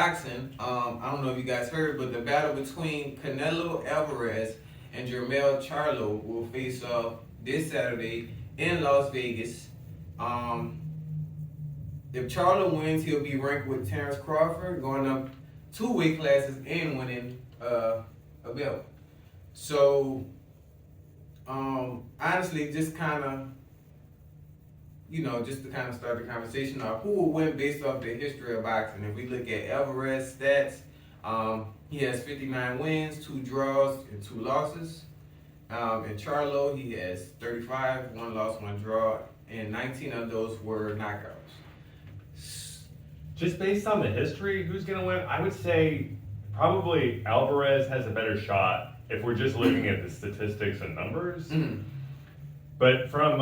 boxing, I don't know if you guys heard, but the battle between Canelo Alvarez and Jermell Charlo will face off this Saturday in Las Vegas. If Charlo wins, he'll be ranked with Terrence Crawford, going up 2 weight classes and winning a belt. So, honestly, just kind of, just to kind of start the conversation off, who will win based off the history of boxing? If we look at Alvarez stats, he has 59 wins, 2 draws, and 2 losses. In Charlo, he has 35, 1 loss, 1 draw, and 19 of those were knockouts. Just based on the history, who's going to win? I would say probably Alvarez has a better shot if we're just looking at the statistics and numbers. Mm-hmm. But from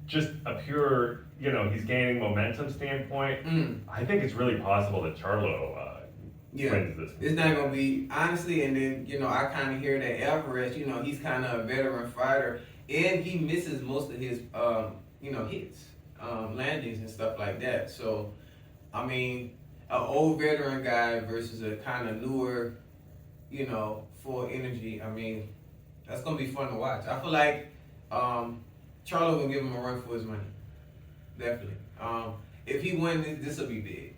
just a pure, he's gaining momentum standpoint, I think it's really possible that Charlo wins this. It's not going to be, honestly, and then, I kind of hear that Alvarez, he's kind of a veteran fighter, and he misses most of his, hits, landings and stuff like that. So, I mean, an old veteran guy versus a kind of newer, full energy. I mean, that's gonna be fun to watch. I feel like Charlo will give him a run for his money. Definitely. If he wins, this will be big.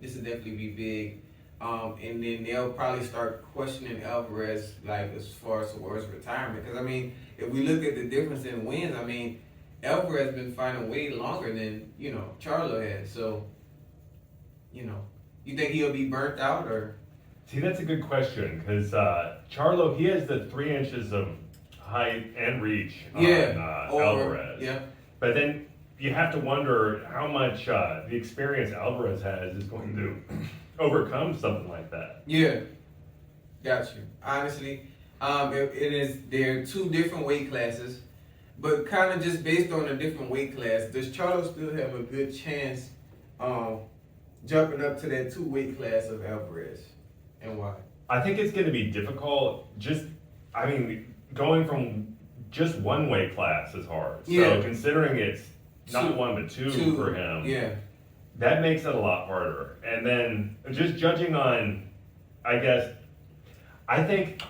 This will definitely be big. And then they'll probably start questioning Alvarez, like as far as towards retirement. Because I mean, if we look at the difference in wins, I mean, Alvarez has been fighting way longer than Charlo has. So. You think he'll be burnt out or? See, that's a good question because Charlo, he has the 3 inches of height and reach on Alvarez. Yeah. But then you have to wonder how much the experience Alvarez has is going to overcome something like that. Yeah. Got you. Honestly, there are 2 different weight classes, but kind of just based on a different weight class, does Charlo still have a good chance jumping up to that 2 weight class of Alvarez, and why? I think it's going to be difficult. Going from just 1 weight class is hard. Yeah. So considering it's not 1 but 2 for him, that makes it a lot harder. And then just judging on, I think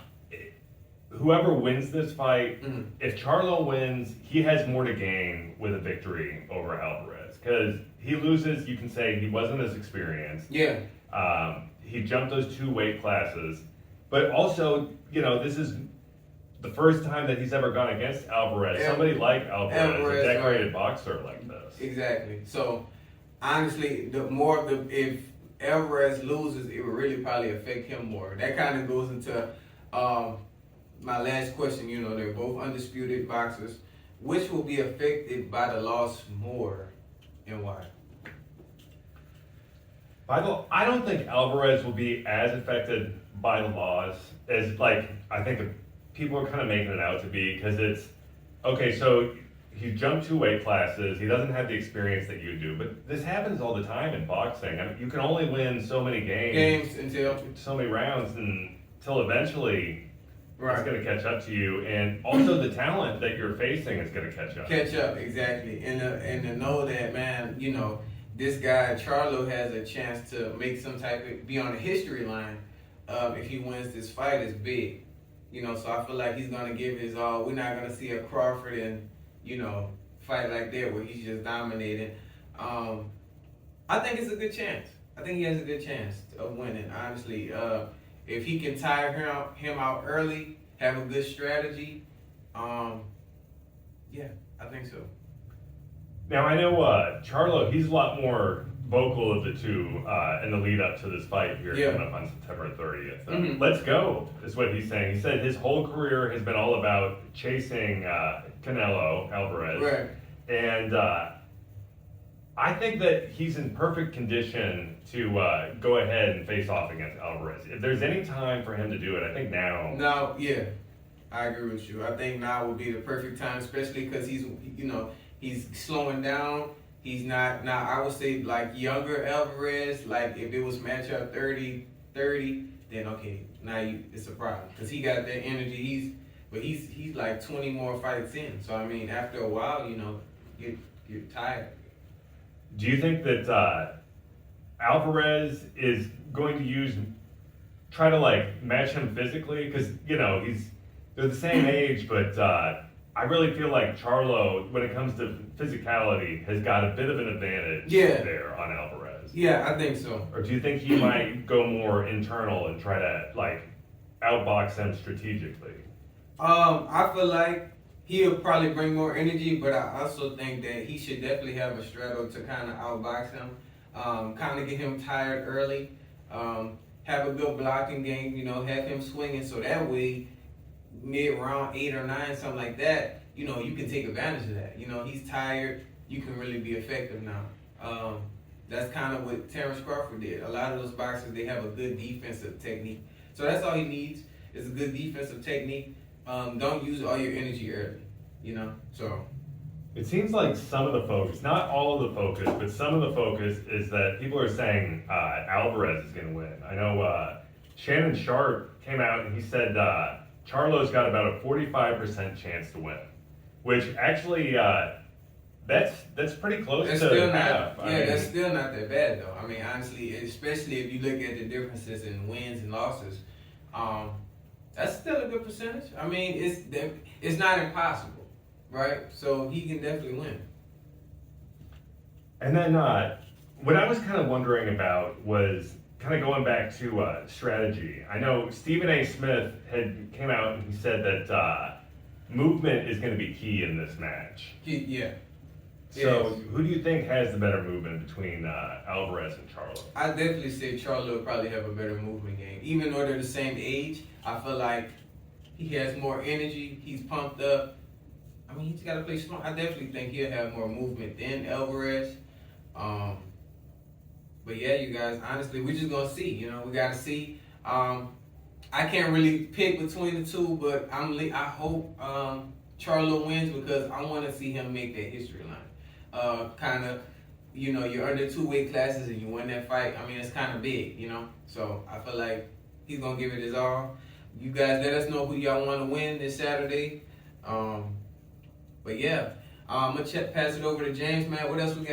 whoever wins this fight, if Charlo wins, he has more to gain with a victory over Alvarez. Because he loses, you can say he wasn't as experienced. Yeah. He jumped those 2 weight classes. But also, this is the first time that he's ever gone against Alvarez. Somebody like Alvarez, a decorated boxer like this. Exactly. So, honestly, if Alvarez loses, it would really probably affect him more. That kind of goes into my last question. They're both undisputed boxers. Which will be affected by the loss more, and why? I don't think Alvarez will be as affected by the loss as I think people are kind of making it out to be, because it's okay. So he jumped 2 weight classes. He doesn't have the experience that you do, but this happens all the time in boxing. I mean, you can only win so many games until so many rounds until eventually. Right. It's going to catch up to you, and also the talent that you're facing is going to catch up. Exactly, and to know that, man, this guy Charlo has a chance to make some type of be on the history line. If he wins this fight, is big, So I feel like he's going to give his all. We're not going to see a Crawford and fight like that where he's just dominating. I think it's a good chance. I think he has a good chance of winning. Honestly. If he can tire him out early, have a good strategy, I think so. Now, I know Charlo, he's a lot more vocal of the 2 in the lead up to this fight here coming up on September 30th. Let's go, is what he's saying. He said his whole career has been all about chasing Canelo, Alvarez. Right. And I think that he's in perfect condition to go ahead and face off against Alvarez. If there's any time for him to do it, I think now. Now, yeah, I agree with you. I think now would be the perfect time, especially because he's slowing down. He's not, now I would say like younger Alvarez, like if it was matchup 30, then okay, now it's a problem. Because he got that energy, he's like 20 more fights in. So I mean, after a while, you're tired. Do you think that Alvarez is going to try to like match him physically because they're the same age, but I really feel like Charlo, when it comes to physicality, has got a bit of an advantage there on Alvarez. Yeah, I think so. Or do you think he might go more internal and try to like outbox him strategically? I feel like he'll probably bring more energy, but I also think that he should definitely have a straddle to kind of outbox him, kind of get him tired early, have a good blocking game, have him swinging so that way mid round 8 or 9, something like that, you can take advantage of that. He's tired, you can really be effective now. That's kind of what Terrence Crawford did. A lot of those boxers, they have a good defensive technique. So that's all he needs is a good defensive technique. Don't use all your energy early, so. It seems like some of the focus, not all of the focus, but some of the focus is that people are saying Alvarez is going to win. I know Shannon Sharp came out and he said Charlo's got about a 45% chance to win, which actually that's pretty close to half. That's still not that bad though. I mean, honestly, especially if you look at the differences in wins and losses, that's still a good percentage. I mean, it's not impossible, right? So he can definitely win. And then what I was kind of wondering about was kind of going back to strategy. I know Stephen A. Smith came out and he said that movement is going to be key in this match. Yeah. So who do you think has the better movement between Alvarez and Charlo? I definitely say Charlo will probably have a better movement game. Even though they're the same age, I feel like he has more energy. He's pumped up. I mean, he's got to play strong. I definitely think he'll have more movement than Alvarez. But yeah, you guys, honestly, we're just going to see. We got to see. I can't really pick between the two, but I hope Charlo wins because I want to see him make that history line. Kind of, you're under 2 weight classes and you win that fight. I mean, it's kind of big, So I feel like he's going to give it his all. You guys let us know who y'all want to win this Saturday. But yeah, I'm going to pass it over to James, man. What else we got?